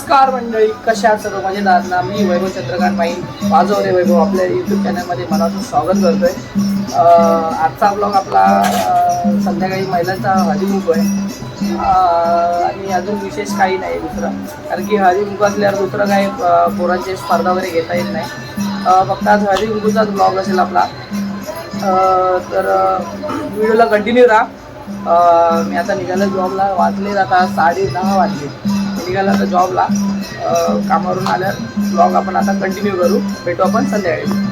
नमस्कार मंडळी, कशा आहात सर्व मजेदार ना? मी वैभव चंद्रकांत माई वाजवरे वैभव आपल्या यूट्यूब चॅनलमध्ये मनापासून स्वागत करतोय. आजचा ब्लॉग आपला संध्याकाळी महिलांचा हळदीकुंकू आहे आणि अजून विशेष काही नाही दुसरं, कारण की हळदीकुंकू असल्यावर दुसरं काही पोरांची स्पर्धा वगैरे घेता येत नाही. फक्त आज हळदीकुंकूचाच ब्लॉग असेल आपला. तर व्हिडिओला कंटिन्यू राहा. मी आता निघालो जॉबला. वाजले आता 10:30 वाजले. निघाला आता जॉबला. कामावरून आल्यावर ब्लॉग आपण आता कंटिन्यू करू. भेटू आपण संध्याकाळी.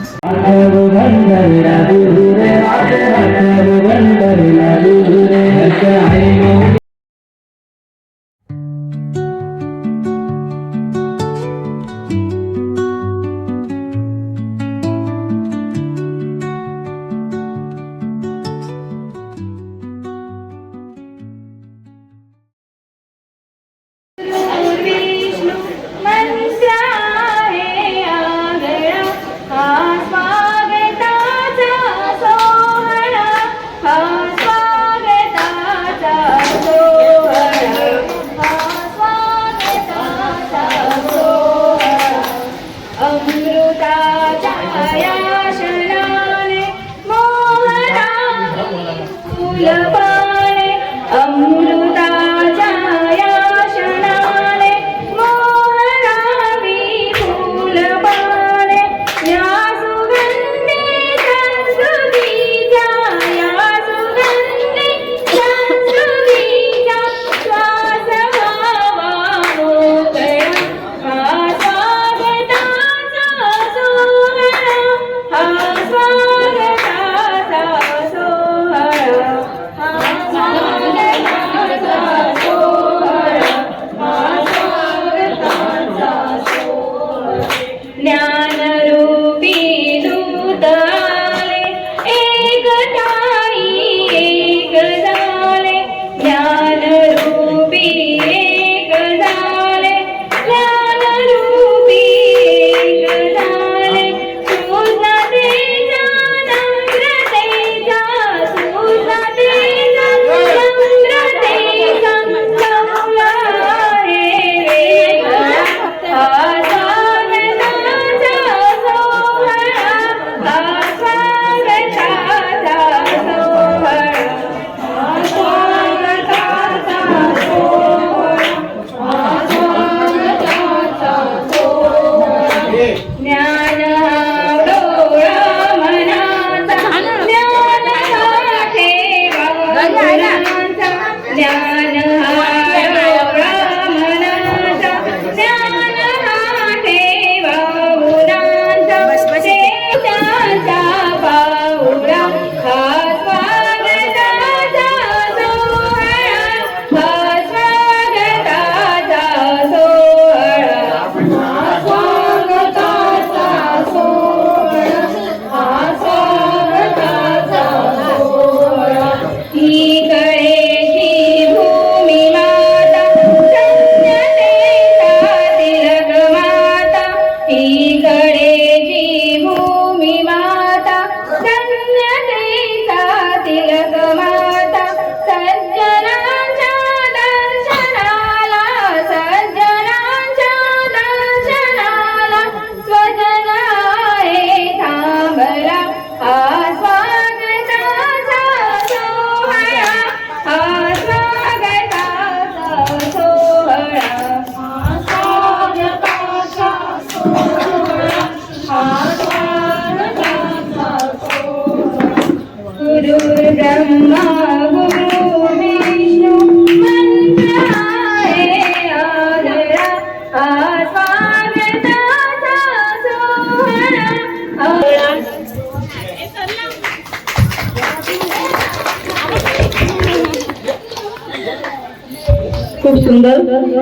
खूप सुंदर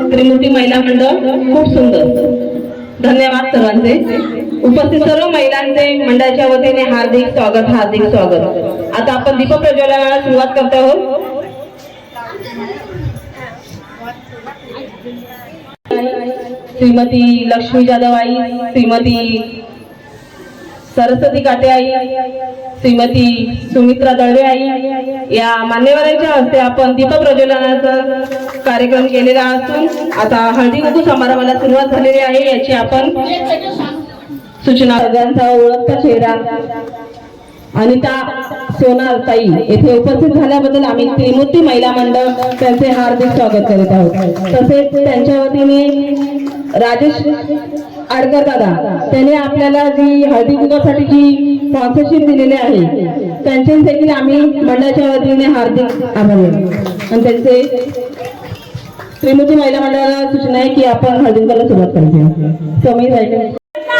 त्रिमूर्ती महिला मंडळ, खूप सुंदर. धन्यवाद सर्वांचे. उपस्थित सर्व महिलांचे मंडळाच्या वतीने हार्दिक स्वागत, हार्दिक स्वागत. आता आपण दीप प्रज्वलनाला सुरुवात करतो आहोत. श्रीमती लक्ष्मी जाधव आई, श्रीमती सरस्वती काटे आई, श्रीमती सुमित्रा दळवे आई या मान्यवरांच्या हस्ते आपण दीप प्रज्वलनाचा कार्यक्रम केलेला असून आता हळदी कुंकू समारंभाला सुरुवात झालेली आहे. याची आपण सूचना सगळ्यांचा ओळखता चेहरा अनिता सोनार ताई येथे उपस्थित झाल्याबद्दल आम्ही त्रिमूर्ती महिला मंडळ त्यांचे हार्दिक स्वागत करीत आहोत. तसेच त्यांच्या वतीने राजेश आडकर दादा त्यांनी आपल्याला जी हळदी कुंकवासाठी जी स्पॉन्सरशिप दिलेली आहे त्यांचे देखील आम्ही मंडळाच्या वतीने हार्दिक आभार मानतो. आणि त्यांचे त्रिमूर्ती महिला मंडळाला सूचना आहे की आपण हळदी कुंकवाला सुरुवात करायची. समीर राहिले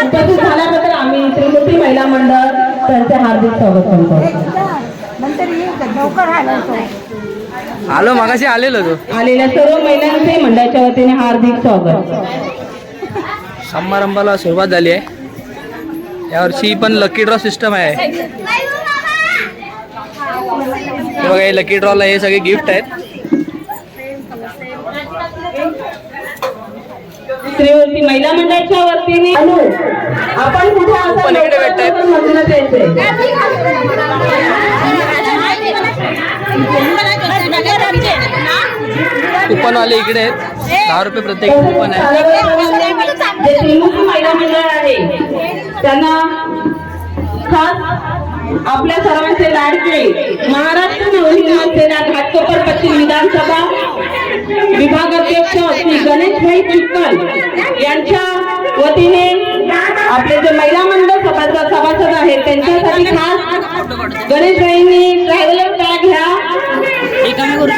उपस्थित झाल्याबद्दल आम्ही त्रिमूर्ती महिला मंडळ त्यांचे हार्दिक स्वागत करतो. आलो मागाशी आलेलो तो. आलेल्या सर्व महिलांचे मंडळाच्या वतीने हार्दिक स्वागत. समारंभाला सुरुवात झाली आहे. यावर्षी पण लकी ड्रॉ सिस्टम आहे. हे बघा हे लकी ड्रॉला हे सगळे गिफ्ट आहेत. त्रिमूर्ती महिला मंडळाच्या वतीने आपण कुठे पण इकडे भेटतायत. कुपन वाले इकडे आहेत. 10 रुपये प्रत्येक कुपन आहे. जे त्रिमूर्ती महिला मंडळ आहे त्यांना खास आपल्या सर्वांचे लाडके महाराष्ट्र नवनिर्माण सेना घाटकोपर पश्चिम विधानसभा विभागाध्यक्ष श्री गणेशभाई चिक्कल यांच्या वतीने आपले जे महिला मंडळ सभासद आहेत त्यांच्यासाठी खास गणेशभाईंनी ट्रॅव्हलर बॅग ह्या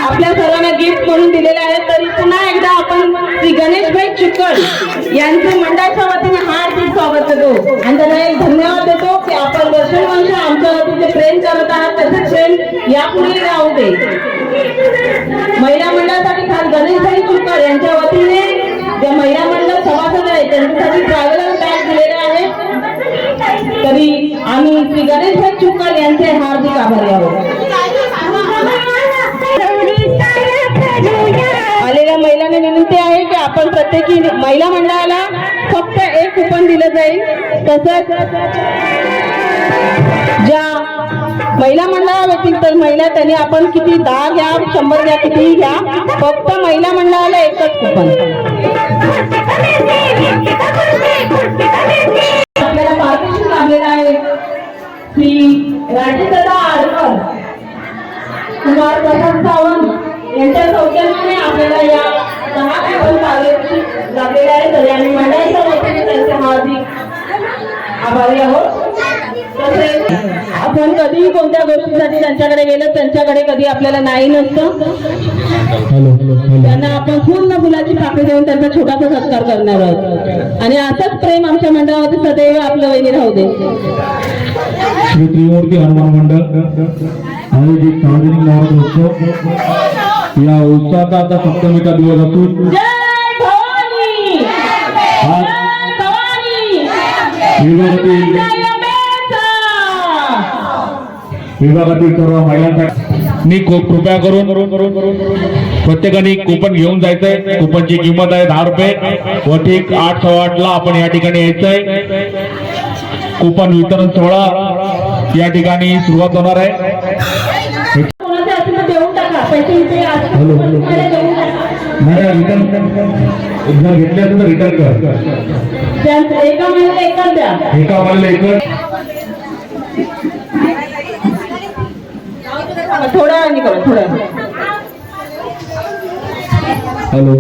आपल्या सर्वांना गिफ्ट म्हणून दिलेले आहे. तरी पुन्हा एकदा आपण श्री गणेशभाई चिक्कल यांचे मंडळाच्या वतीने हार्दिक स्वागत करतो आणि त्यांना एक धन्यवाद देतो की आपण वर्षानुवर्ष आमच्या वतीने प्रेम करत आहात. तसेच प्रेम यापुढे राहू दे. महिला मंडळासाठी खास गणेशभाई चिक्कल यांच्या वतीने जे महिला मंडळ सभासद आहेत त्यांच्यासाठी ट्रॅव्हलर बॅग दिलेले आहे. तरी आम्ही श्री गणेशभाई चिक्कल यांचे हार्दिक आभारी आहोत. आलेल्या महिलांना विनंती आहे की आपण प्रत्येकी महिला मंडळाला फक्त एक कुपन दिलं जाईल. तसंच ज्या महिला मंडळा व्यतिरिक्त महिला त्यांनी आपण किती 10 घ्या 100 घ्या कितीही घ्या फक्त महिला मंडळाला एकच कुपन. आपल्याला पार्टिशन लाभलेला आहे श्री राजेशदादा आडकर कुमार प्रसाद सावंत यांच्या सौजन्याने आपल्याला या 10 कुपन लाभलेले आहे. तरी आम्ही मंडळाच्या वतीने त्यांचे हार्दिक आभारी आहोत. तसेच आपण कधीही कोणत्या गोष्टीसाठी त्यांच्याकडे गेलो त्यांच्याकडे कधी आपल्याला नाही नसतं. त्यांना आपण पूर्ण फुलाची पाकळी देऊन त्यांचा छोटासा सत्कार करणार आहोत आणि असंच प्रेम आमच्या मंडळामध्ये सदैव आपलं वहिनी राहू दे. श्री त्रिमूर्ती हनुमान मंडळ आयोजित सार्वजनिक नवरात्र या उत्सवाचा आता सप्तमीचा दिवस असून जय भवानी आज जय भवानी विभागातील सर्व महिलांसाठी कृपया करून प्रत्येकाने कुपन घेऊन जायचंय. कुपनची किंमत आहे 10 रुपये व ठीक 8:15 आपण या ठिकाणी यायचंय. कुपन वितरण सोहळा या ठिकाणी सुरुवात होणार आहे. देऊन टाका पैसे हॅलो नाही रिटर्न जर घेतले असेल तर रिटर्न कर. एका महिन्याला एकच द्या. एका महिन्याला एकच. थोड्या वेळाने करा थोड्या. हॅलो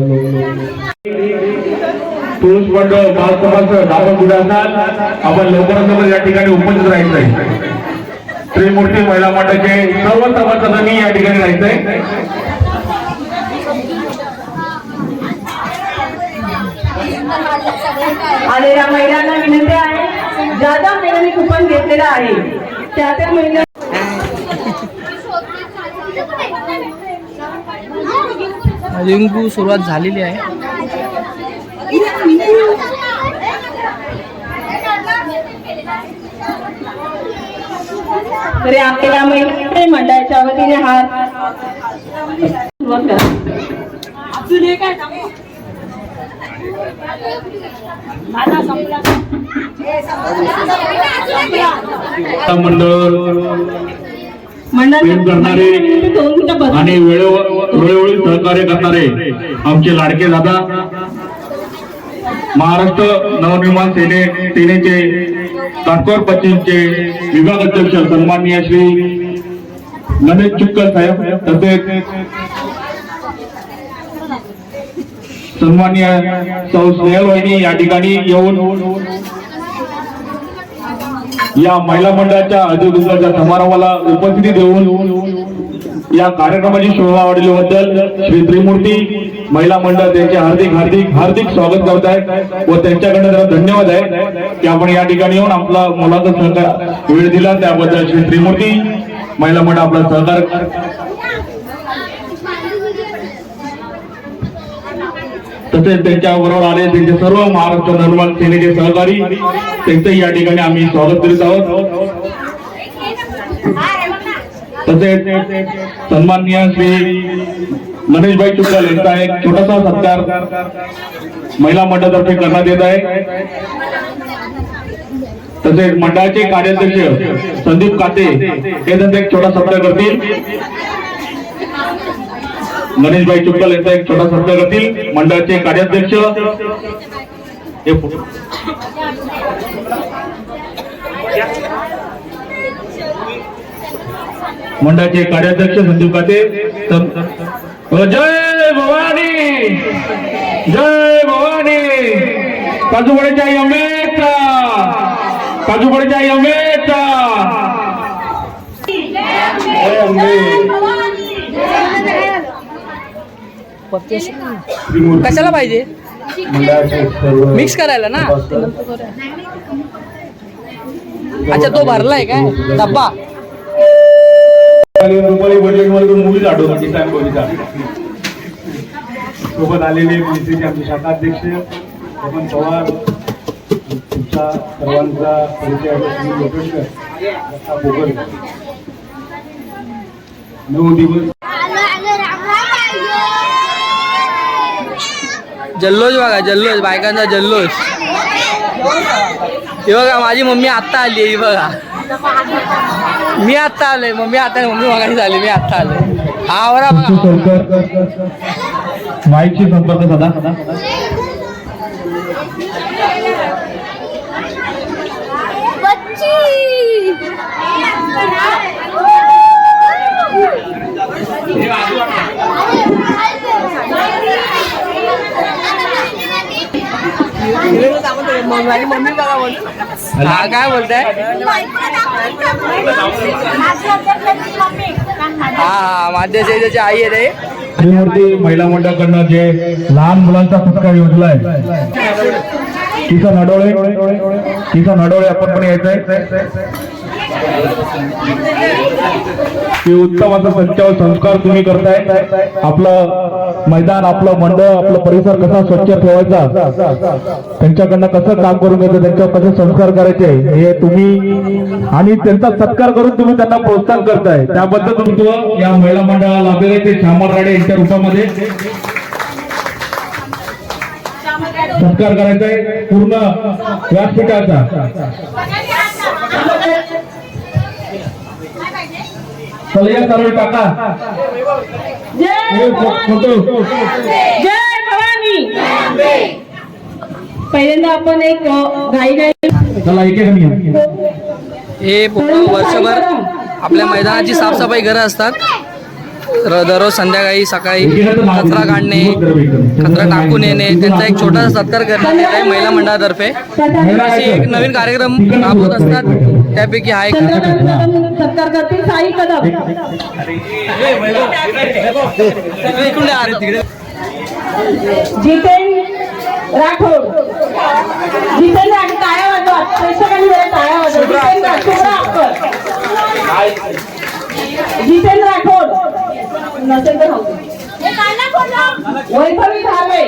पुरुष मंडळ महासभासद आपण कुठे असाल आपण लवकरात लवकर या ठिकाणी उपस्थित राहायचं आहे. त्रिमूर्ती महिला मंडळाचे सर्व सभासदांनी या ठिकाणी राहायचंय. आलेल्या महिलांना विनंती आहे ज्या ज्या महिलांनी कुपन घेतलेलं आहे त्या त्या महिला लिंबू सुरुवात झालेली आहे. तरी आपल्या महिला मंडळाच्या वतीने हा सुरुवात करा. माझा संपला मंडळ प्रेम करणारे आणि वेळोवेळी सहकार्य करणारे आमचे लाडके दादा महाराष्ट्र नवनिर्माण सेनेचे काटकोर पश्चिमचे विभाग अध्यक्ष सन्माननीय श्री गणेश चुक्कर साहेब तसेच सन्माननीय सौ स्नेहल वहिनी या ठिकाणी येऊन या महिला मंडळाच्या हळदीकुंकवाच्या समारंभाला उपस्थिती देऊन या कार्यक्रमाची शोभा वाढवल्याबद्दल श्री त्रिमूर्ती महिला मंडळ त्यांचे हार्दिक हार्दिक हार्दिक स्वागत करत आहेत व त्यांच्याकडे जरा धन्यवाद आहे की आपण या ठिकाणी येऊन आपला मोलाचा सहकार वेळ दिला त्याबद्दल श्री त्रिमूर्ती महिला मंडळ आपला सहकार तसेच त्यांच्या बरोबर आले त्यांचे सर्व महाराष्ट्र नवनिर्माण सेनेचे सहकारी त्यांचंही या ठिकाणी आम्ही स्वागत करीत आहोत। तसेच सन्माननीय श्री गणेशभाई चुक्कल यांचा एक छोटासा सत्कार महिला मंडळातर्फे करण्यात येत आहे। तसेच मंडळाचे कार्याध्यक्ष संदीप काते हे त्यांचा एक छोटा सत्कार करतील। गणेशभाई चुक्कल यांचा एक छोटा सत्कार करतील। मंडळाचे कार्याध्यक्ष मंडळाचे कार्याध्यक्ष संदीप काते जय भवानी जय भवानी काजूबडेच्या यमेचा काजूबडेच्या यमेचा जय अंबे कशाला पाहिजे मिक्स करायला ना अच्छा तो भरलाय काय डब्बा रुपाली बजेटमध्ये मूवीज आठवतो किसान कोहलीचा सोबत आलेले मिनिस्ट्रीचे आमचे शाखाध्यक्ष पवन पवार तुमचा सर्वांचा परिचय नऊ दिवस जल्लोष बघा जल्लोष बायकांचा जल्लोष हे बघा माझी मम्मी आत्ता आली आहे बघा मी आत्ता आलोय मम्मी आता मम्मी मगाशी झाली मी आत्ता आलोय हा बरा माईकशी संपर्क साधा माझी मम्मी बघा बोल हा काय बोलताय हा माझ्या शेजारची आई आहे रे त्रिमूर्ती महिला मंडळाकडनं जे लहान मुलांचा सत्कार योजला आहे किसन नडोळे आपण पण यायचंय की उत्तम असा संचार संस्कार तुम्ही करताय आपलं मैदान आपलं मंडळ आपलं परिसर कसा स्वच्छ ठेवायचा त्यांच्याकडनं कसं काम करून घ्यायचं त्यांच्यावर कसे संस्कार करायचे हे तुम्ही आणि त्यांचा सत्कार करून तुम्ही त्यांना प्रोत्साहन करताय त्याबद्दल तुमचं या महिला मंडळाला लाभलेले ते श्यामल राडे यांच्या रूपामध्ये सत्कार करायचा आहे पूर्ण व्यासपीठाचा सलया सरळ टाका फोटो जय भवानी पहिल्यांदा आपण एक गाई चला एक हे पूर्ण वर्षभर आपल्या मैदानाची साफसफाई करत असतात दररोज संध्याकाळी सकाळी कचरा काढणे कचरा टाकून येणे त्यांचा एक छोटासा सत्कार करण्यात येत आहे महिला मंडळातर्फे अशी एक नवीन कार्यक्रम राबवत असतात त्यापैकी हा एक सत्कार करतील साई कदम जितेन राठोड टाळ्या वाजवत प्रेक्षकांनी टाळ्या वाजवत जितेन राठोड नसेल तर वैभवी धाले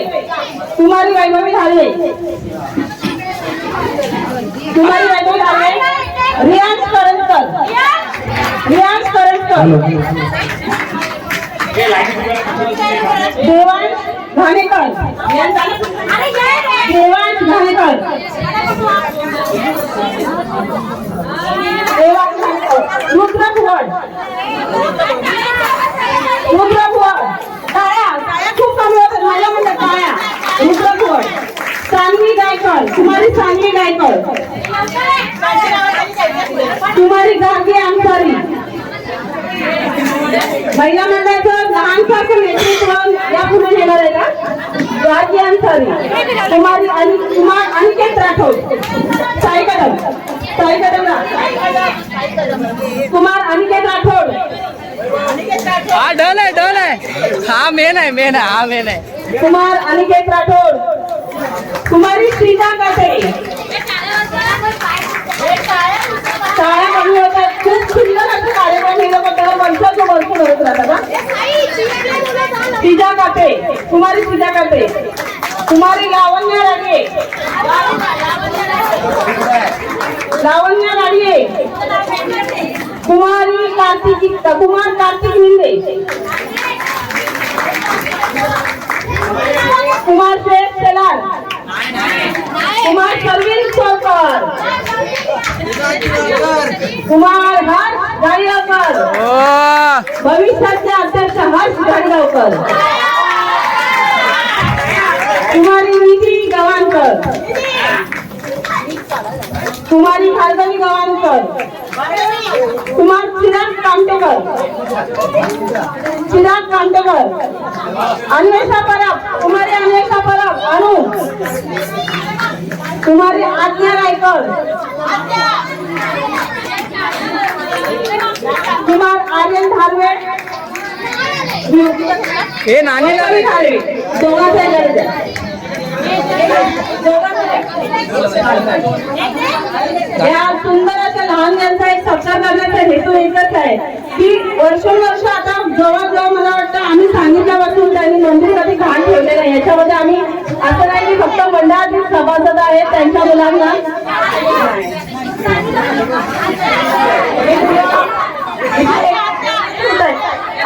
कुमारी वैभवी धाले रियांश करंजकर देवांश घाणेकर देवांग घाणकर, रुद्र भुवन, रुद्र भुवन, टाळ्या खूप कमी होतात माझ्या म्हणजे टाळ्या. रुद्र भुवन, सानवी गायकर, कुमारी सानवी गायकर, कुमारी गार्गी अंसारी. महिला मंडळाचं लहानसं नेतृत्व या पुढे येणार आहे का? गार्गी अंसारी, कुमार अनिकेत राठोड, साई कदम, कुमार अनिकेत राठोड. हा डन आहे, हा मेन आहे. कुमार अनिकेत राठोड, कुमारी श्रीजा काटे. शाळा कमी होतात, खूप सुंदर असं कार्यक्रम हे लोक त्याला वर्ष करत राहतात. श्रीजा काटे, कुमारी श्रीजा काटे, कुमारी लावण्या रागे, कुमार कार्तिक मिंदे, कुमार शेख सेलार, कुमार शर्विन सोलकर, कुमार हर्ष गाडीगावकर, भविष्याचे अध्यक्ष हर्ष गाडीगावकर, कुमारी निधी गवाणकर, कुमारी भार्गवी गवाणकर, कुमार चिराग कामटेकर, अन्वेषा परब, कुमारी अन्वेषा परब अनु, कुमारी आज्ञा रायकर, कुमार आर्यन धारवे, हे नानी धारवे, दोघांचे या सुंदर अशा लहान यांचा एक सत्कार करण्याचा हेतू एकच आहे की वर्षोवर्ष आता जवळजवळ मला वाटतं आम्ही सांगितल्यापासून त्यांनी मंदिर कधी घाण ठेवलेलं आहे. याच्यामध्ये आम्ही असं नाही की फक्त मंडळातील सभासद आहेत त्यांच्या मुलांना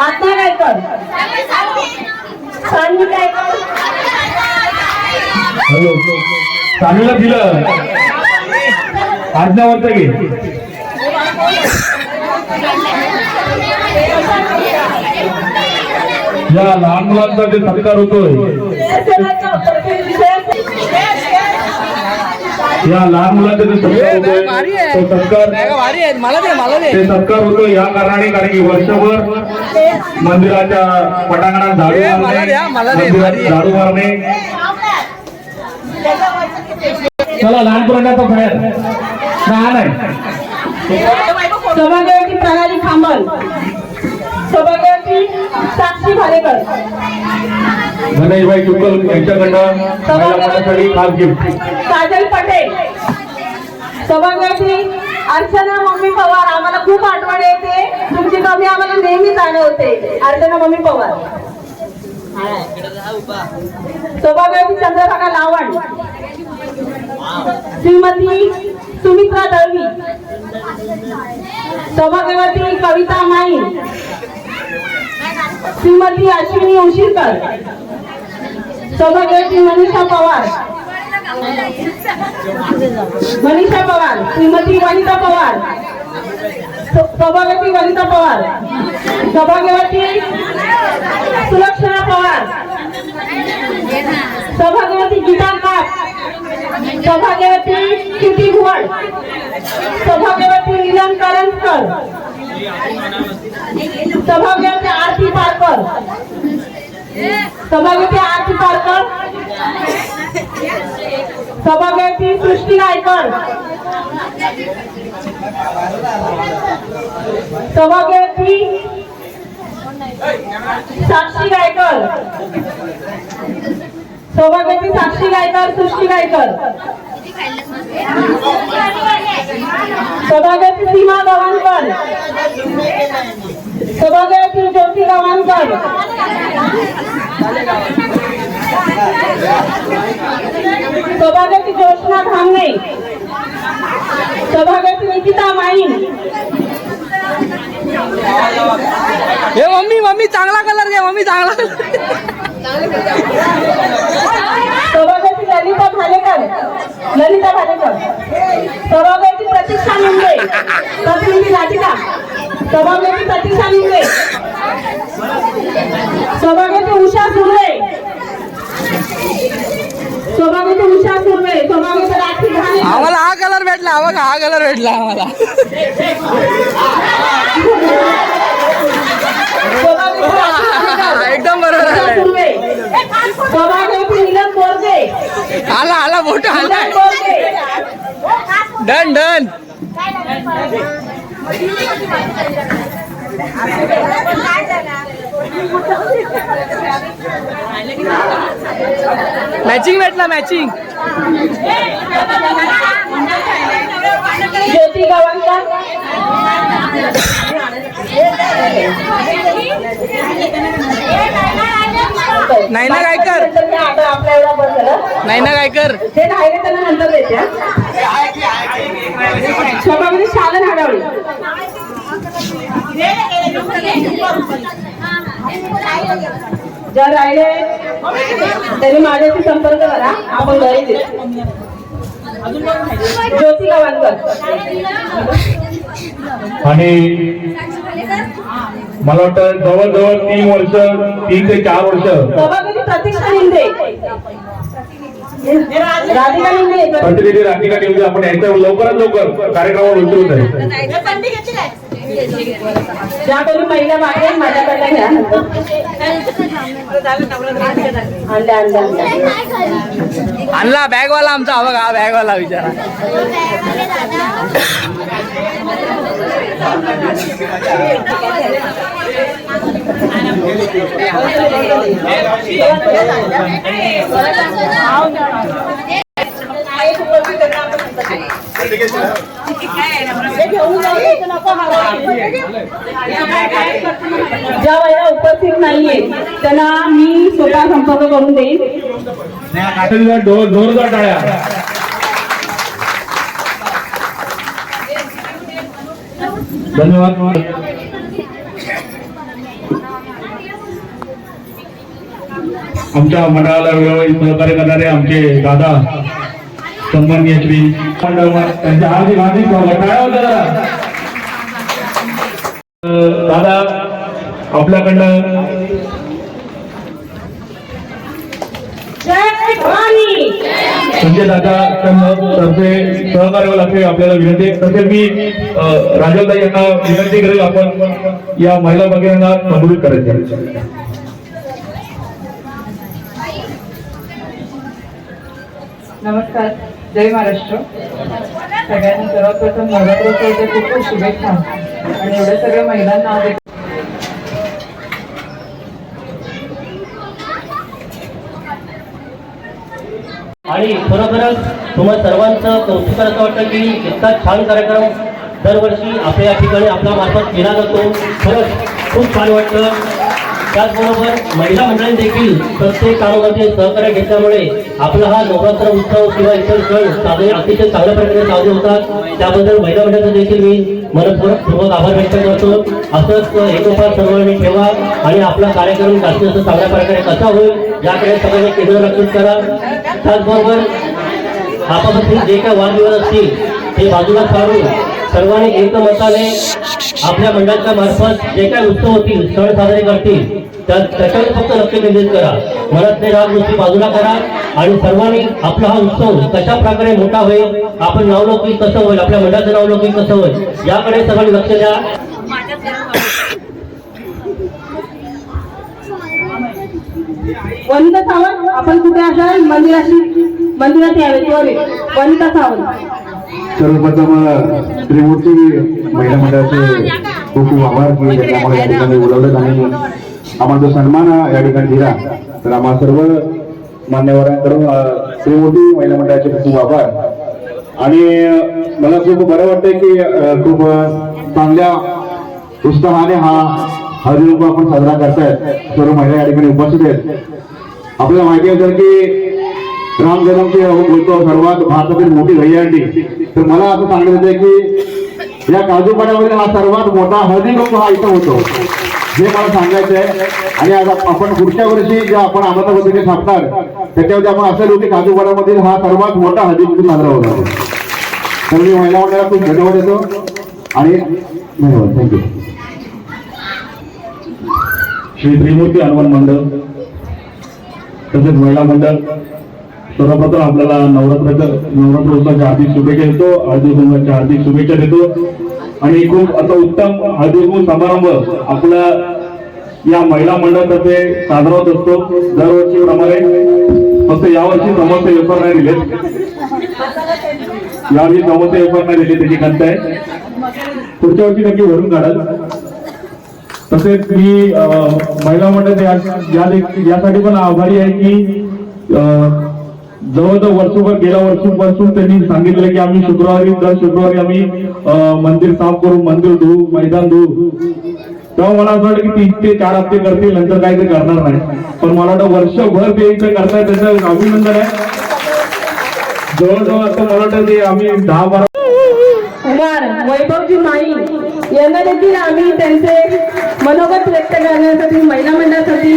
आत्मा गायकर, सानवी गायकर, चांगलं दिलं आज्ञावंत घे. या लहान मुलांचा जे सत्कार होतोय, या लहान मुलांचा जे सत्कार होतोय तो सत्कार ते सत्कार होतोय या कारणाने, कारण की वर्षभर मंदिराच्या पटांगणात झाडू मारणे. चला लहान मुलांना बाहेर लहान आहे. सभागृहाची प्रणाली खांबल, सभागृहाची साक्षी भालेकर, गणेशभाई चुकल यांच्याकडनं महिलांसाठी खास गिफ्ट. काजल पटेल, सभागृहाची अर्चना मम्मी पवार. आम्हाला खूप आठवण येते तुमची, कमी आम्हाला नेहमी जाणवते. अर्चना मम्मी पवार. सभागृहाची चंद्रभागा लावण, श्रीमती सुमित्रा दळवी, सभागृहाची कविता माईन, श्रीमती अश्विनी उशीरकर, सभागृहाची मनीषा पवार, श्रीमती वनिता पवार, सभागृहाची वनिता पवार, सभागृहाची सुलक्षणा पवार, सभागृहाची गीता काप, सभागृहाची किती भुवड, सभागृहाची नीलम करंजकर, सभागृहाची आरती पारकर, सभागृहाची आरती पारकर, सभागृहाची सृष्टी गायकर, सभागृहाची साक्षी गायकर, सभागृहाची साक्षी गायकर, सृष्टी गायकर, सभागृहाची सीमा गवाणकर, सभागृहाची ज्योती गवाणकर, सभागृहाची ज्योत्स्ना धामणे, सभागृहाची निकिता माईन, हे मम्मी चांगला कलर घे, मम्मी चांगला. सभागृहाची ललिता भालेकर, ललिता भालेकर, सभापती प्रतीक्षा निंबे, प्रतिनिधी राधिका, सभापती प्रतीक्षा निंबे, सभापती उषा सुर्वे, सभापती उषा सुर्वे, सभापती राखी घाणे, आम्हाला हा कलर भेटला, हा कलर भेटला आम्हाला. एकदम बरोबर आहे. सभापती नीलम बोरगे, आला मोठं आला. Neelam Borge, done done. Matching भेटला मॅचिंग. ज्योती गावंकर, नैना गायकर, आता आपल्या एवढा बस झालं. नैना गायकर. ते राहिले त्यांना नंतर देते हा. सभापती शालन हाडावळे, जर राहिले त्यांनी माझ्याशी संपर्क करा, आपण घरी देतो. ज्योती गावंकर, आणि मला वाटतं जवळजवळ 3 वर्ष, 3 ते 4 वर्ष सभापती प्रतीक्षा निंदे, राधिका निंदे, प्रतिनिधी राधिका निंबे आपण यांच्या लवकरात लवकर कार्यक्रमावर उतरवत आहे. ज्या कोणी महिला बाकी आहेत माझ्याकडे घ्या. आणल्या आणला बॅगवाला आमचा. हा बघा, हा बॅगवाला विचारा. ज्या महिला उपस्थित नाहीये त्यांना मी स्वतः संपर्क करून देईन. जोरदार टाळ्या. धन्यवाद. आमच्या मंडळाला वेळोवेळी सहकार्य करणारे आमचे दादा सन्माननीय श्री त्यांच्या हार्दिक हार्दिक स्वागत. टाळ्या होत्या जरा. दादा आपल्याकडनं जय भवानी. संजय दादा तर्फे सहकार्य लागते आपल्याला विनंती. तसेच मी राजलताई यांना विनंती करेल आपण या महिला भगिनींना संबोधित करायचे. नमस्कार, जय महाराष्ट्र. सगळ्यांना सर्वप्रथम नवरात्रोत्सवाच्या खूप खूप शुभेच्छा. आणि एवढ्या सगळ्या महिलांना आणि खरोखरच तुम्हाला सर्वांचं कौतुक करायचं वाटतं की इतका छान कार्यक्रम दरवर्षी आपल्या या ठिकाणी आपला मार्फत केला जातो. खरंच खूप छान वाटतं. त्याचबरोबर महिला मंडळांनी देखील प्रत्येक कामामध्ये सहकार्य घेतल्यामुळे आपला हा नवरात्र उत्सव किंवा इतर सण साजरे अतिशय चांगल्या प्रकारे साजरे होतात. त्याबद्दल महिला मंडळाचा देखील मी मनपूर्वक आभार व्यक्त करतो. असंच एकोपा सर्वांनी ठेवा आणि आपला कार्यक्रम जास्तीत जास्त चांगल्या प्रकारे कसा होईल याकडे सगळ्यांनी केंद्र लक्ष करा. त्याचबरोबर आपापसातील जे काही वादविवाद असतील ते बाजूला काढून सर्वांनी एकमताने आपल्या मंडळाच्या मार्फत जे काही उत्सव होतील, सण साजरे करतील त्याच्यावर फक्त लक्ष केंद्रित करा. मनातले राग गोष्टी बाजूला करा आणि सर्वांनी आपला हा उत्सव कशा प्रकारे मोठा होईल, आपण नावलौकिक कसं होईल, आपल्या मंडळाचं नावलौकिक कसं होईल याकडे सर्वांनी लक्ष द्या. वनिता सावंत, आपण कुठे असाल मंदिरात यावे. वनिता सावंत. सर्वप्रथम त्रिमूर्ती महिला मंडळाचे खूप खूप आभार की त्यांनी आम्हाला या ठिकाणी बोलावलं आणि आम्हाला जो सन्मान या ठिकाणी दिला. तर आम्हाला सर्व मान्यवरांकडून त्रिमूर्ती महिला मंडळाचे खूप खूप आभार. आणि मला खूप बरं वाटतंय की खूप चांगल्या उत्साहाने हा हळदी कुंकू आपण साजरा करतायत. सर्व महिला या ठिकाणी उपस्थित आहेत. आपल्याला माहिती असेल की राम जन्मची बोलतो सर्वात भारतातील मोठी दहीहंडी. तर मला असं सांगण्यात येते की या काजूपाड्यामध्ये हा सर्वात मोठा हळदी कुंकू हा इथं होतो. हे मला सांगायचं आहे. आणि आज आपण पुढच्या वर्षी जे आपण आम्हाला वतीने थांबणार त्याच्यावरती आपण असं लोक काजूपाडामधील हा सर्वात मोठा हळदी कुंकू साजरा होत आहे. तर मी महिला मंडळाला खूप धन्यवाद देतो आणि धन्यवाद. थँक्यू. श्री त्रिमूर्ती हनुमान मंडळ तसेच महिला मंडळ सर्वप्रथम आपल्याला नवरात्र उत्सवाच्या हार्दिक शुभेच्छा देतो, हळदी कुंकवाच्या हार्दिक शुभेच्छा देतो. आणि खूप असा उत्तम हळदी कुंकू समारंभ आपला या महिला मंडळातर्फे साजरा होत असतो दरवर्षीप्रमाणे. फक्त यावर्षी समोसे वेफर नाही दिले, यावर्षी समोसे वेफर नाही दिले त्याची खंत आहे. पुढच्या वर्षी नक्की भरून काढाल. तसेच मी महिला मंडळ यासाठी पण आभारी आहे की जवळजवळ वर्षभर गेल्या वर्षीपासून त्यांनी सांगितलं की आम्ही दर शुक्रवारी आम्ही मंदिर साफ करू, मंदिर धुवू, मैदान धुवू. तेव्हा मला असं वाटतं की 3 ते 4 हप्ते करतील, नंतर काही ते करणार नाही. पण मला वाटतं वर्षभर ते इथे करताय त्याचं अभिनंदन आहे. जवळजवळ आता मला वाटतं ते आम्ही 10-12 कुमार वैभवजी माई यांना देखील आम्ही त्यांचे मनोगत व्यक्त करण्यासाठी महिला मंडळासाठी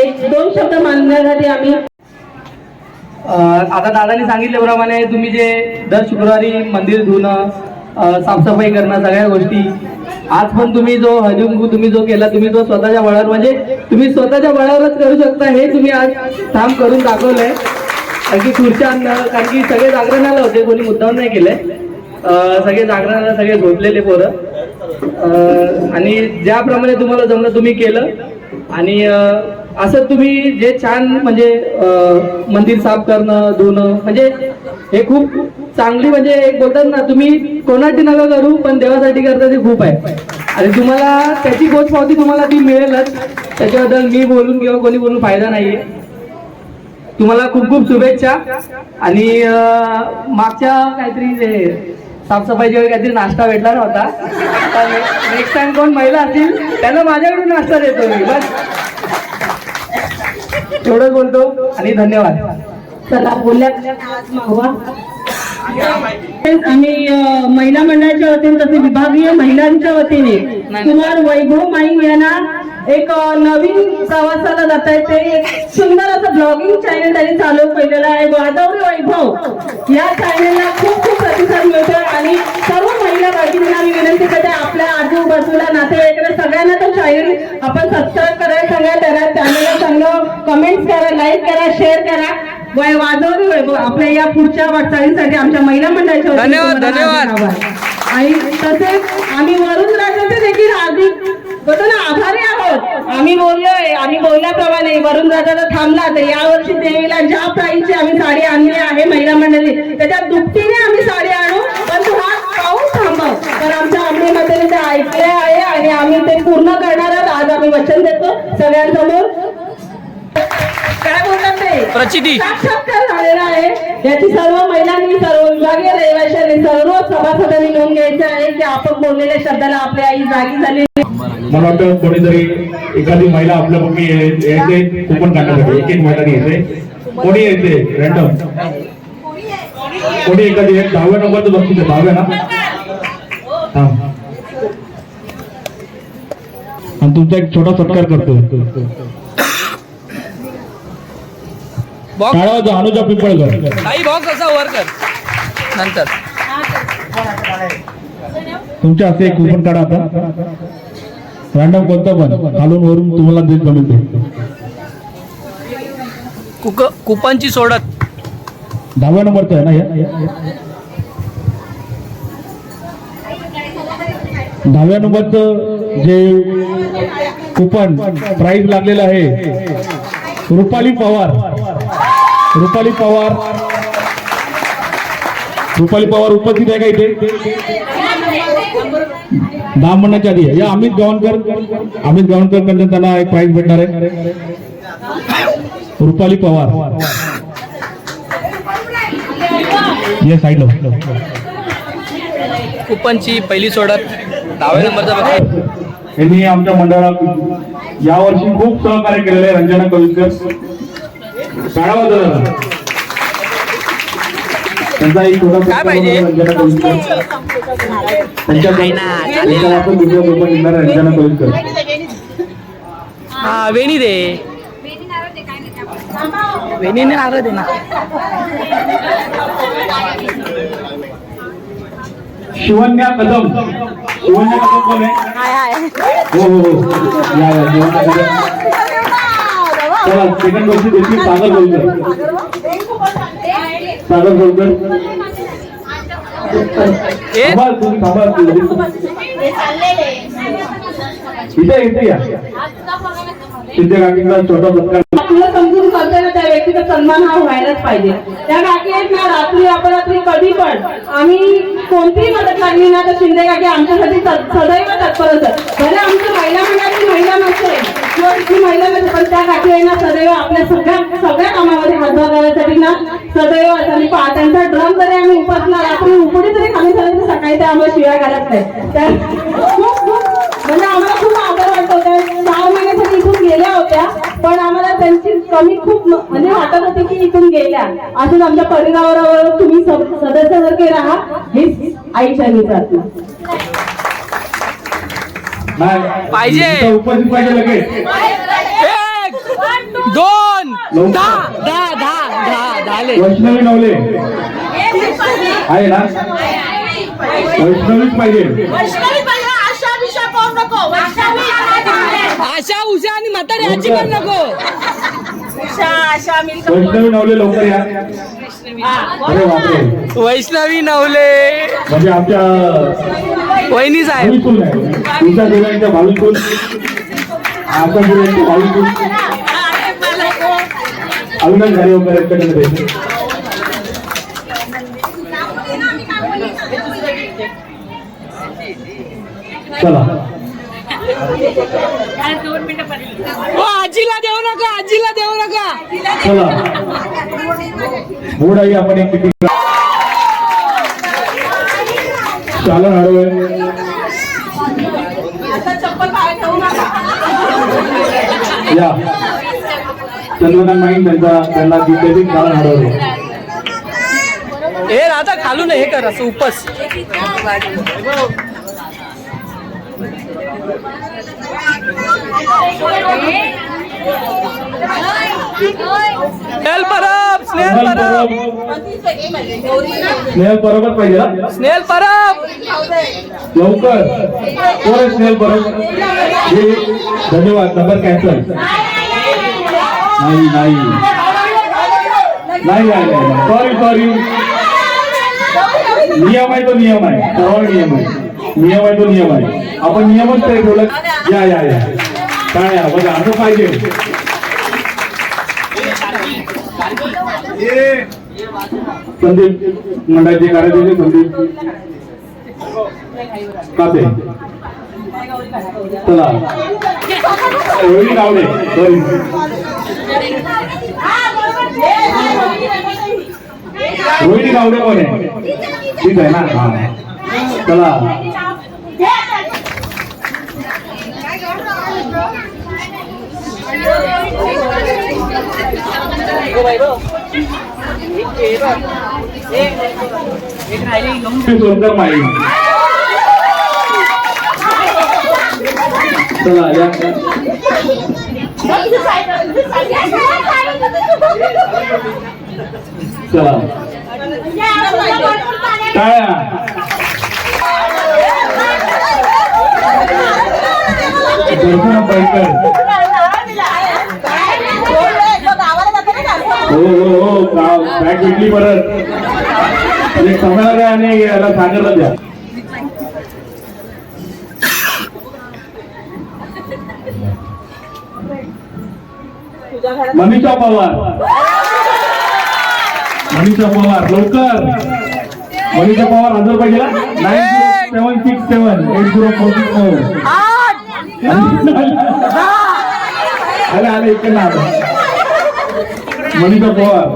1-2 शब्द मांडण्यासाठी आम्ही आता दादानी सांगितल्याप्रमाणे तुम्ही जे दर शुक्रवारी मंदिर धुणं, साफसफाई करणं, सगळ्या गोष्टी आज पण तुम्ही जो हळदी कुंकू तुम्ही जो केला, तुम्ही जो स्वतःच्या बळावर म्हणजे तुम्ही स्वतःच्या बळावरच करू शकता हे तुम्ही आज काम करून दाखवलंय. कारण की खुर्च्या कारण की सगळे जागरणाला होते, कोणी मुद्दाम नाही केलंय. सगळे जागरणाला सगळे झोपलेले पोरं आणि ज्याप्रमाणे तुम्हाला जमलं तुम्ही केलं. आणि असं तुम्ही जे छान म्हणजे मंदिर साफ करणं, धुणं म्हणजे हे खूप चांगली म्हणजे एक बोलतात ना तुम्ही कोणासाठी नका करू पण देवासाठी करता ते खूप आहे. आणि तुम्हाला त्याची पोचपावती तुम्हाला ती मिळेलच. त्याच्याबद्दल मी बोलून किंवा कोणी बोलून फायदा नाहीये. तुम्हाला खूप खूप शुभेच्छा. आणि मागच्या काहीतरी जे साफसफाईच्या वेळी काहीतरी नाश्ता भेटला नव्हता, नेक्स्ट टाइम कोण महिला असतील त्यांना माझ्याकडून नाश्ता देतो मी. बस एवढंच बोलतो आणि धन्यवाद. चला बोलल्या मागवा. आम्ही महिला मंडळाच्या वतीने तसे विभागीय महिलांच्या वतीने कुमार वैभव माई यांना एक नवीन प्रवासाला जात आहे. ते एक सुंदर असं ब्लॉगिंग चॅनल त्यांनी चालू केलेलं आहे वादवरे वैभव. या चॅनलला खूप खूप प्रतिसाद मिळतोय आणि सर्व महिला भगिनींना मी विनंती करते आपल्या आजूबाजूला नातेवाईकांना सगळ्यांना तो चॅनल आपण सबस्क्राईब करायला सांगा. त्याला चॅनलला चांगलं कमेंट्स करा, लाईक करा, शेअर करा. वाजवरे वैभव आपल्या या पुढच्या वाटचालीसाठी आमच्या महिला मंडळाच्या धन्यवाद. आणि तसेच आम्ही वरुण राजाचे देखील हार्दिक बोलतो ना आभारी आहोत. आम्ही बोलल्याप्रमाणे वरुण राजाचा थांबला तर यावर्षी देवीला ज्या प्राईसची आम्ही साडी आणली आहे महिला मंडळी त्याच्या दुपटीने आम्ही साडी आणू पण तू हा पाऊस थांबव. तर आमच्या आंबेमध्ये ते ऐकले आहे आणि आम्ही ते पूर्ण करणार आहोत. आज आम्ही वचन देतो सगळ्यांसमोर. काय बोलतात ते प्रचिती साक्षात्कार झालेला आहे. याची सर्व महिलांनी, सर्व विभागीय रहिवाशांनी, सर्व सभासदांनी नोंद घ्यायचं आहे की आपण बोललेल्या शब्दाला आपली आई जागी झाली. मला वाटतं कोणीतरी एखादी महिला आपल्या मग यायचे कुपन काढण्यासाठी एक महिला यायचे. कोणी यायचे रॅन्डम कोणी एखादी 10व्या नंबरचं बक्षीस आहे 10व्या ना. आणि तुमचा एक छोटा सत्कार करतो. अनुजा पिंपळकर काही बॉक्स असा वर कर नंतर तुमच्या हस्ते एक कुपन काढा आता. रॅन्डम कोणतं पण खालून वरून तुम्हाला देत जमेल. कुपनची सोडत 10व्या नंबरचं आहे ना. या 10व्या नंबरचं जे कुपन प्राइस लागलेलं आहे रुपाली पवार उपस्थित आहे का इथे. 10 म्हणण्याच्या आधी या अमित गावणकर कडून त्यांना एक प्राइज भेटणार आहे. रुपाली पवार या साईडला कुपनची पहिली सोडत 10व्या नंबरचा बघा. यांनी आमच्या मंडळात यावर्षी खूप सहकार्य केलेलं आहे. रंजना कविकर शाळा त्यांचा एक छोटा काय पाहिजे? रंजना कोळीकर त्यांच्या आपण दुसऱ्या ग्रुपात निघणार रंजना कोळीकर. हा वेणी दे, वेणीने नारळ दे ना. शिवन्या कदम. शिवन्या कदम कोण आहे? हो हो हो या या शिवन्या कदम. चला सेकंड गोष्टी देखील सागर कोळीकर. सागर कोळीकर थांबा, तुम्ही थांबा. इथे इथे या. तिथे काकींना छोटा सत्कार. आपलं समजून करते ना त्या व्यक्तीचा सन्मान हा व्हायलाच पाहिजे. त्या काकी आहेत ना, रात्री अपरात्री कधी पण आम्ही कोणतीही मदत लागली ना तर शिंदे काकी आमच्यासाठी सदैव तत्पर असतात. भले आमच्या महिला मंडळाची महिला नसते किंवा तिची महिला नसते, पण त्या काकी आहे ना सदैव आपल्या सगळ्या कामामध्ये हातभार लावण्यासाठी ना सदैव असं. त्यांचा ड्रम जरी आम्ही उपसला, रात्री उपडी जरी खाली झाली तर सकाळी त्या आम्हाला शिवाय घालत नाही. तर म्हणजे आम्हाला खूप आदर वाटतो. त्या 6 महिन्यासाठी इथून गेल्या होत्या, पण आम्हाला त्यांची कमी खूप म्हणजे वाटत होती की इथून गेल्या. असंच आमच्या परिवारावर तुम्ही सदस्यासारखे राहा, हीच आईच्या विचारात. नाही पाहिजे. इथं उपस्थित पाहिजे लगेच. 1 2 10 झाले. वैष्णवी नवले आहे ना? वैष्णवीच पाहिजे. आशा उषा आणि म्हातारी आजी पण नको. वैष्णवी नवले लवकर या. अरे बापरे, वैष्णवी नवले म्हणजे आमच्या वहिनी साहेब. भाविकूल आहे. तुमच्या देवांच्या भाविकूल, आमच्या देवांच्या भाविकूल अविनाश झाले वगैरे यांच्याकडे. चला आजीला देऊ नका, आजीला देऊ नका. चला मोड आई आपण एक किती चालन हळूय. या चंद्रकांत माईन त्यांना दिले चालन हळवले. हे राधा खालून हे कर असं उपस. स्नेहल परब, स्नेहल परब, स्नेहल परबच पाहिजे ना? स्नेहल परब लवकर कोण आहे स्नेहल परब? हे धन्यवाद. Number cancel. नाही नाही नाही नाही सॉरी सॉरी. नियम आहे तो नियम आहे. सर्व नियम आहे. नियम आहे तो नियम आहे. आपण नियमच तरी ठेवला. या या या काय बघा असं पाहिजे. संदीप मंडळाचे कार्याध्यक्ष संदीप काते. चला रोहिणी गावडे. सॉरी रोहिणी गावडे कोण आहे? ठीक आहे ना? हा चला सोनकर माळी. चला या चला टाळ्या. दर्शना पैकर. हो हो हो बॅग भेटली परत. समजायला द्या आणि याला सांगायला द्या. मनीषा पवार. मनीषा पवार लवकर. मनीषा पवार हजर पाहिजे. 9767 आले आले इकडे ना. मनीषा पवार.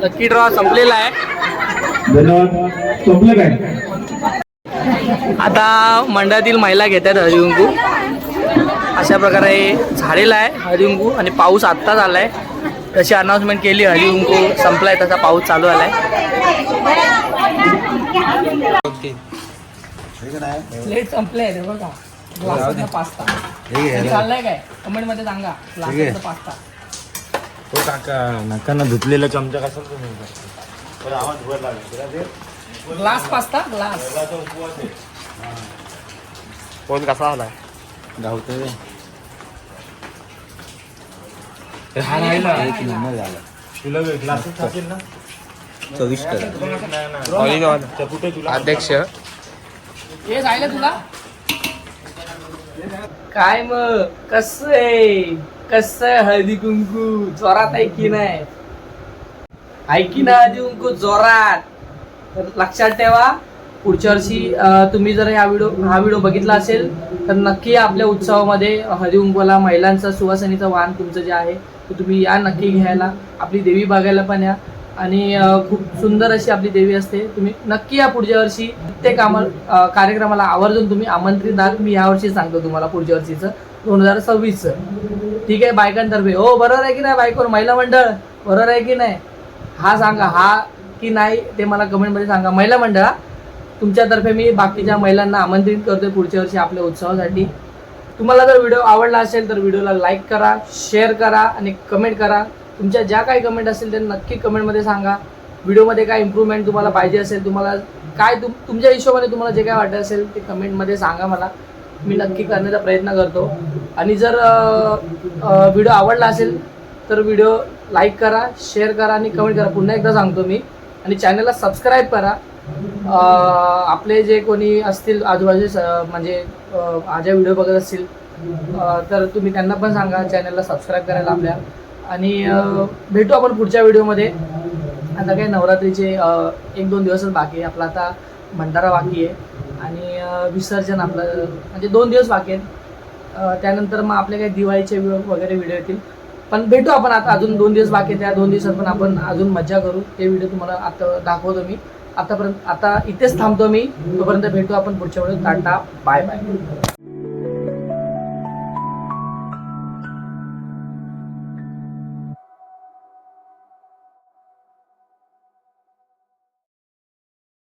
लकी ड्रॉ संपलेला आहे. धन्यवाद. संपलं काय? आता मंडळातील महिला घेतात हळदी कुंकू. अशा प्रकारे झालेला आहे हळदीकुंकू आणि पाऊस आत्ताच आला आहे. तशी अनाऊन्समेंट केली हळदीकुंकू संपलाय तसा पाऊस चालू आला आहे. प्लेट संपले रे बघा. ग्लासातला पास्ता चाललाय काय कमेंटमध्ये सांगा. ग्लासातला पास्ता हो काका नकांना धुतलेला चमचा कसा तुम्ही आवाज वर लागला ग्लास पास्ता ग्लास फोन कसा आलाय धावतोय हा राहिला एक नंबर झाला तुला ग्लासेस टाकेल ना 24 अध्यक्ष हे जायला तुला काय मग कसं हळदी कुंकू जोरात आहे की नाही? ऐकी ना हळदी कुंकू जोरात. तर लक्षात ठेवा पुढच्या वर्षी तुम्ही जर हा व्हिडिओ बघितला असेल तर नक्की आपल्या उत्सवामध्ये हळदी कुंकूला महिलांचं सुवासिनीचं वाण तुमचं जे आहे ते तुम्ही या नक्की घ्यायला. आपली देवी बघायला पण या आणि खूप सुंदर अशी आपली देवी असते. तुम्ही नक्की या पुढच्या वर्षी प्रत्येक कार्यक्रमाला आवर्जून तुम्ही आमंत्रित आहात. मी यावर्षी सांगतो तुम्हाला पुढच्या वर्षीचं 2026चं. ठीक आहे बायकांतर्फे. हो बरोबर आहे की नाही बायकोर महिला मंडळ बरोबर आहे की नाही? हा सांगा हा की नाही ते मला कमेंटमध्ये सांगा. महिला मंडळा तुमच्यातर्फे मी बाकीच्या महिलांना आमंत्रित करतोय पुढच्या वर्षी आपल्या उत्सवासाठी. तुम्हाला जर व्हिडिओ आवडला असेल तर व्हिडिओला लाईक करा, शेअर करा आणि कमेंट करा. तुमच्या ज्या काही कमेंट असेल ते नक्की कमेंटमध्ये सांगा. व्हिडिओमध्ये काय इम्प्रूव्हमेंट तुम्हाला पाहिजे असेल, तुम्हाला काय तुमच्या हिशोबाने तुम्हाला जे काय वाटत असेल ते कमेंटमध्ये सांगा मला. मी नक्की करण्याचा प्रयत्न करतो. आणि जर व्हिडिओ आवडला असेल तर व्हिडिओ लाईक करा, शेअर करा आणि कमेंट करा. पुन्हा एकदा सांगतो मी. आणि चॅनलला सबस्क्राईब करा. आपले जे कोणी असतील आजूबाजू म्हणजे माझ्या व्हिडिओ बघत असतील तर तुम्ही त्यांना पण सांगा चॅनलला सबस्क्राईब करायला आपल्या. आणि भेटू आपण पुढच्या व्हिडिओमध्ये. आता काय नवरात्रीचे 1-2 दिवसच बाकी आहे. आपला आता भंडारा बाकी आहे आणि विसर्जन आपलं म्हणजे 2 दिवस बाकी आहेत. त्यानंतर मग आपले काही दिवाळीचे वगैरे व्हिडिओ येतील. पण भेटू आपण. आता अजून 2 दिवस बाकी आहेत. त्या 2 दिवसात पण आपण अजून मज्जा करू. ते व्हिडिओ तुम्हाला आता दाखवतो मी. आता इथेच थांबतो मी. तोपर्यंत भेटू आपण पुढच्या वेळेस. Tata bye bye.